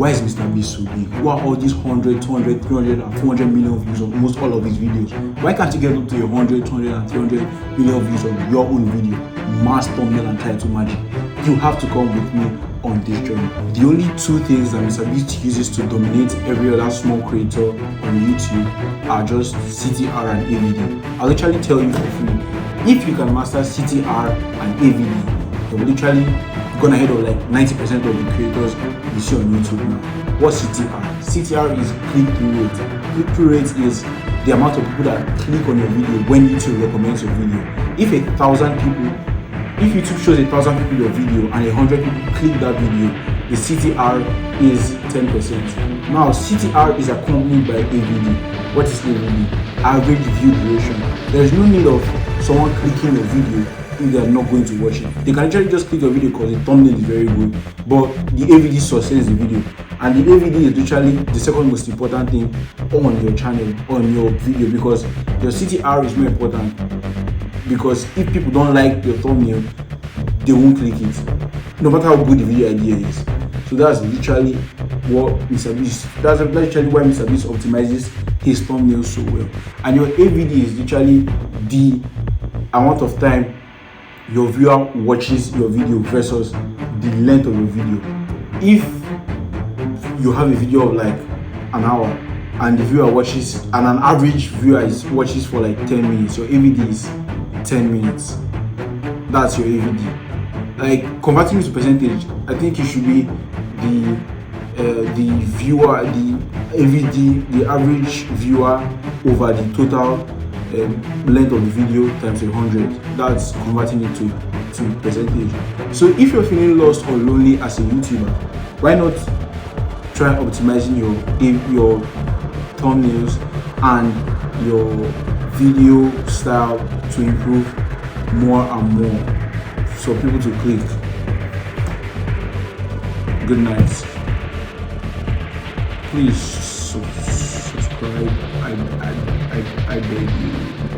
why is Mr. Beast so big? Who are all these 100, 200, 300, and 400 million views on almost all of his videos? Why can't you get up to 100, 200, and 300 million views on your own video? Mass thumbnail and title magic. You have to come with me on this journey. The only two things that Mr. Beast uses to dominate every other small creator on YouTube are just CTR and AVD. I'll literally tell you for free. If you can master CTR and AVD, you're literally gonna ahead of like 90% of the creators you see on YouTube now. What's CTR? CTR is click-through rate. Click-through rate is the amount of people that click on your video when YouTube recommends your video. If YouTube shows 1,000 people your video and 100 people click that video, the CTR is 10%. Now, CTR is accompanied by AVD. What is AVD? Average view duration. There is no need of someone clicking your video if they are not going to watch it. They can actually just click your video because the thumbnail is very good, but the AVD sustains the video. And the AVD is literally the second most important thing on your channel, on your video, because your CTR is more important. Because if people don't like your thumbnail, they won't click it, no matter how good the video idea is. So that's literally what Mr. Beast, that's literally why Mr. Beast optimizes his thumbnails so well. And your AVD is literally the amount of time your viewer watches your video versus the length of your video. If you have a video of like an hour and the viewer watches, and an average viewer watches for like 10 minutes, your AVD is 10 minutes. That's your AVD. Like, converting it to percentage, I think it should be the viewer, the AVD, the average viewer over the total length of the video times 100. That's converting it to percentage. So if you're feeling lost or lonely as a YouTuber, why not try optimizing your thumbnails and your video style to improve more and more for people to click. Good night. Please subscribe. I beg you.